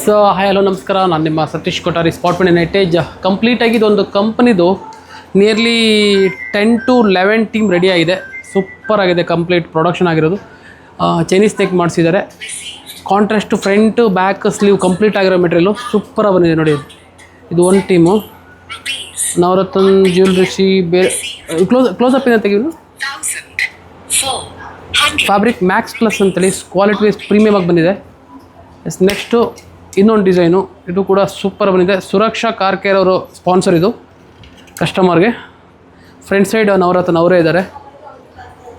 So hi hello ನಮಸ್ಕಾರ, ನಾನು ನಿಮ್ಮ ಸತೀಶ್ ಕೊಠಾರಿ ಸ್ಪಾಟ್ ಮನಿ ನೈಟೇಜ್. ಕಂಪ್ಲೀಟಾಗಿ ಇದೊಂದು ಕಂಪ್ನಿದು ನಿಯರ್ಲಿ 10 to 11 ಟೀಮ್ ರೆಡಿ ಆಗಿದೆ. ಸೂಪರ್ ಆಗಿದೆ, ಕಂಪ್ಲೀಟ್ ಪ್ರೊಡಕ್ಷನ್ ಆಗಿರೋದು. ಚೈನೀಸ್ ನೆಕ್ ಮಾಡಿಸಿದ್ದಾರೆ. Contrast front back sleeve complete ಆಗಿರೋ ಮೆಟೀರಿಯಲು ಸೂಪರ್ ಬಂದಿದೆ ನೋಡಿ. ಇದು ಒಂದು ಟೀಮು. ನವರತ್ನ ಜ್ಯುವೆಲ್ರಿಸಿ ಬೇರೆ ಕ್ಲೋಸಪ್ ಏನ ತೆಗಿದ್ರು. ಫ್ಯಾಬ್ರಿಕ್ ಮ್ಯಾಕ್ಸ್ ಪ್ಲಸ್ ಅಂತೇಳಿ ಕ್ವಾಲಿಟಿ ವೈಸ್ ಪ್ರೀಮಿಯಮ್ ಆಗಿ ಬಂದಿದೆ. ನೆಕ್ಸ್ಟು ಇನ್ನೊಂದು ಡಿಸೈನು, ಇದು ಕೂಡ ಸೂಪರ್ ಬಂದಿದೆ. ಸುರಕ್ಷಾ ಕಾರ್ ಕೇರ್ ಅವರು ಸ್ಪಾನ್ಸರ್ ಇದು ಕಸ್ಟಮರ್ಗೆ. ಫ್ರಂಟ್ ಸೈಡ್ ನವರತ್ನ ಅವರೇ ಇದ್ದಾರೆ.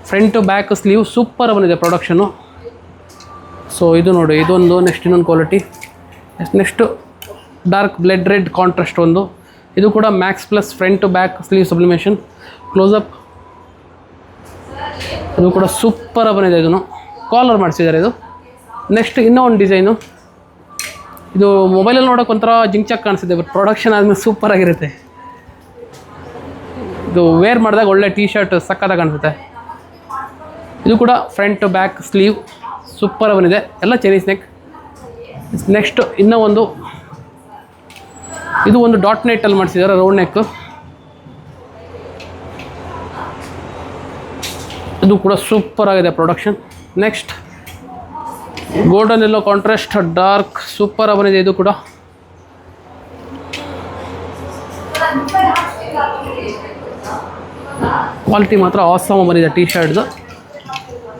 ಫ್ರಂಟು ಬ್ಯಾಕ್ ಸ್ಲೀವ್ ಸೂಪರ್ ಬಂದಿದೆ ಪ್ರೊಡಕ್ಷನು. ಸೊ ಇದು ನೋಡಿ, ಇದೊಂದು. ನೆಕ್ಸ್ಟ್ ಇನ್ನೊಂದು quality. Next dark blood red contrast ಒಂದು. ಇದು ಕೂಡ max plus front back sleeve sublimation closeup. ಇದು ಕೂಡ ಸೂಪರ್ ಬಂದಿದೆ. ಇದನ್ನು ಕಾಲರ್ ಮಾಡಿಸಿದ್ದಾರೆ ಇದು. ನೆಕ್ಸ್ಟ್ ಇನ್ನೂ ಒಂದು ಡಿಸೈನು. ಇದು ಮೊಬೈಲಲ್ಲಿ ನೋಡೋಕೆ ಒಂಥರ ಜಿಂಕ್ಚಾಕ್ ಕಾಣಿಸುತ್ತೆ, ಬಟ್ ಪ್ರೊಡಕ್ಷನ್ ಆದಮೇಲೆ ಸೂಪರ್ ಆಗಿರುತ್ತೆ. ಇದು ವೇರ್ ಮಾಡಿದಾಗ ಒಳ್ಳೆ ಟೀ ಶರ್ಟ್ ಸಕ್ಕತ್ತಾಗಿ ಕಾಣಿಸುತ್ತೆ. ಇದು ಕೂಡ ಫ್ರಂಟ್ ಬ್ಯಾಕ್ ಸ್ಲೀವ್ ಸೂಪರ್ ಬಂದಿದೆ, ಎಲ್ಲ ಚೈನೀಸ್ ನೆಕ್. ನೆಕ್ಸ್ಟ್ ಇನ್ನೂ ಒಂದು, ಇದು ಒಂದು ಡಾಟ್ ನೆಟ್ಟಲ್ಲಿ ಮಾಡಿಸಿದ್ದಾರೆ, ರೌಂಡ್ ನೆಕ್. ಇದು ಕೂಡ ಸೂಪರ್ ಆಗಿದೆ ಪ್ರೊಡಕ್ಷನ್. ನೆಕ್ಸ್ಟ್ ಗೋಲ್ಡನ್ ಎಲ್ಲೋ ಕಾಂಟ್ರಾಸ್ಟ್ ಡಾರ್ಕ್ ಸೂಪರ್ ಬಂದಿದೆ. ಇದು ಕೂಡ ಕ್ವಾಲಿಟಿ ಮಾತ್ರ ಆಸಮ್ ಬಂದಿದೆ ಟೀ ಶರ್ಟ್ದು.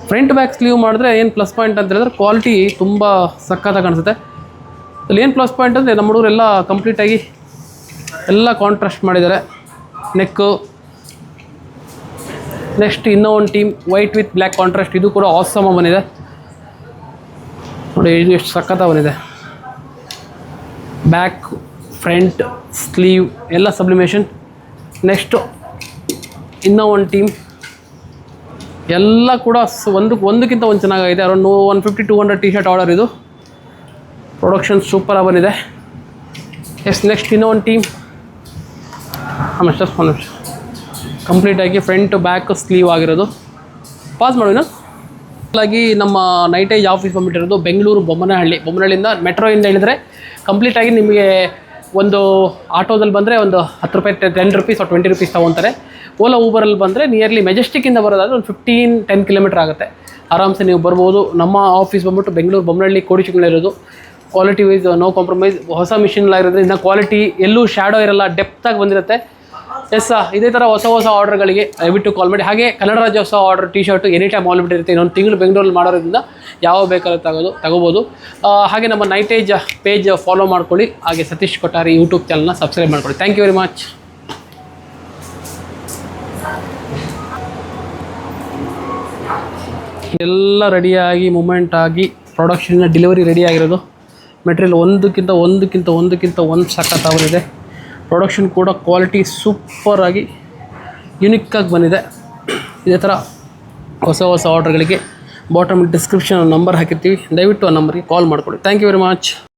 ಫ್ರಂಟ್ ಬ್ಯಾಕ್ ಸ್ಲೀವ್ ಮಾಡಿದ್ರೆ ಏನು ಪ್ಲಸ್ ಪಾಯಿಂಟ್ ಅಂತ ಹೇಳಿದ್ರೆ ಕ್ವಾಲಿಟಿ ತುಂಬ ಸಕ್ಕತ್ತಾಗಿ ಕಾಣಿಸುತ್ತೆ. ಅಲ್ಲಿ ಏನು ಪ್ಲಸ್ ಪಾಯಿಂಟ್ ಅಂದರೆ ನಮ್ಮ ಹುಡುಗರೆಲ್ಲ ಕಂಪ್ಲೀಟಾಗಿ ಎಲ್ಲ ಕಾಂಟ್ರಾಸ್ಟ್ ಮಾಡಿದ್ದಾರೆ ನೆಕ್ಕು. ನೆಕ್ಸ್ಟ್ ಇನ್ನೂ ಒಂದು team white with black contrast. ಇದು ಕೂಡ ಆಸಮ್ ಬಂದಿದೆ ನೋಡಿ. ಇದು ಎಷ್ಟು ಸಕ್ಕತ್ತಾಗಿ ಬಂದಿದೆ. ಬ್ಯಾಕ್ ಫ್ರಂಟ್ ಸ್ಲೀವ್ ಎಲ್ಲ ಸಬ್ಲಿಮೇಷನ್. ನೆಕ್ಸ್ಟು ಇನ್ನೂ ಒಂದು ಟೀಮ್. ಎಲ್ಲ ಕೂಡ ಒಂದಕ್ಕಿಂತ ಒಂದು ಚೆನ್ನಾಗಿದೆ. ಅರೌಂಡ್ 150-200 ಟಿ ಶರ್ಟ್ ಆರ್ಡರ್ ಇದು. ಪ್ರೊಡಕ್ಷನ್ ಸೂಪರಾಗಿ ಬಂದಿದೆ. ನೆಕ್ಸ್ಟ್ ಇನ್ನೂ ಒಂದು ಟೀಮ್. ಕಂಪ್ಲೀಟಾಗಿ ಫ್ರಂಟ್ ಬ್ಯಾಕ್ ಸ್ಲೀವ್ ಆಗಿರೋದು. ಪಾಸ್ ಮಾಡೋಣ. ಹಾಗಾಗಿ ನಮ್ಮ ನೈಟೇಜ್ ಆಫೀಸ್ ಬಂದುಬಿಟ್ಟಿರೋದು ಬೆಂಗಳೂರು ಬೊಮ್ಮನಹಳ್ಳಿಯಿಂದ ಮೆಟ್ರೋಯಿಂದ ಹೇಳಿದರೆ ಕಂಪ್ಲೀಟಾಗಿ ನಿಮಗೆ ಒಂದು ಆಟೋದಲ್ಲಿ ಬಂದರೆ ಒಂದು 10 ರೂಪಾಯಿ 10 ರೂಪೀಸ್ or 20 ರೂಪೀಸ್ ತೊಗೊತಾರೆ. ಓಲಾ ಊಬರಲ್ಲಿ ಬಂದರೆ ನಿಯರ್ಲಿ ಮೆಜೆಸ್ಟಿಕ್ಕಿಂದ ಬರೋದಾದರೆ ಒಂದು 15-10 ಕಿಲೋಮೀಟರ್ ಆಗುತ್ತೆ. ಆರಾಮ್ಸೆ ನೀವು ಬರ್ಬೋದು. ನಮ್ಮ ಆಫೀಸ್ ಬಂದ್ಬಿಟ್ಟು Bengaluru Bommanahalli ಕೋಡಿಚಿಗಳಿರೋದು. Quality wise no compromise. ಹೊಸ ಮಿಷಿನ್ ಆಗಿರೋದ್ರಿಂದ ಕ್ವಾಲಿಟಿ ಎಲ್ಲೂ ಶ್ಯಾಡೋ ಇರಲ್ಲ, ಡೆಪ್ತಾಗಿ ಬಂದಿರುತ್ತೆ. ಇದೇ ಥರ ಹೊಸ ಆರ್ಡರ್ಗಳಿಗೆ ದಯವಿಟ್ಟು ಕಾಲ್ ಮಾಡಿ. ಹಾಗೆ Kannada Rajyotsava order T shirt any time availability ಇರುತ್ತೆ. ಇನ್ನೊಂದು ತಿಂಗಳು ಬೆಂಗಳೂರಲ್ಲಿ ಮಾಡೋದ್ರಿಂದ ಯಾವ ಬೇಕಾದ್ರೂ ತಗೋಬೋದು. ಹಾಗೆ ನಮ್ಮ ನೈಟೇಜ್ ಪೇಜ್ ಫಾಲೋ ಮಾಡ್ಕೊಳ್ಳಿ. ಹಾಗೆ ಸತೀಶ್ ಕೊಠಾರಿ ಯೂಟ್ಯೂಬ್ ಚಾನಲ್ನ ಸಬ್ಸ್ಕ್ರೈಬ್ ಮಾಡ್ಕೊಳ್ಳಿ. Thank you very much. ಎಲ್ಲ ರೆಡಿಯಾಗಿ ಮೂಮೆಂಟ್ ಆಗಿ ಪ್ರೊಡಕ್ಷನ್ನ ಡೆಲಿವರಿ ರೆಡಿ ಆಗಿರೋದು. ಮೆಟೀರಿಯಲ್ ಒಂದಕ್ಕಿಂತ ಒಂದು ಸಖತ್ತಾಗಿದೆ. ಪ್ರೊಡಕ್ಷನ್ ಕೂಡ ಕ್ವಾಲಿಟಿ ಸೂಪರಾಗಿ ಯುನಿಕ್ಕಾಗಿ ಬಂದಿದೆ. ಇದೇ ಥರ ಹೊಸ ಆರ್ಡರ್ಗಳಿಗೆ ಬಾಟಮ್ ಡಿಸ್ಕ್ರಿಪ್ಷನ್ ನಂಬರ್ ಹಾಕಿರ್ತೀವಿ. ದಯವಿಟ್ಟು ಆ ನಂಬರ್ಗೆ ಕಾಲ್ ಮಾಡ್ಕೊಳ್ಳಿ. Thank you very much.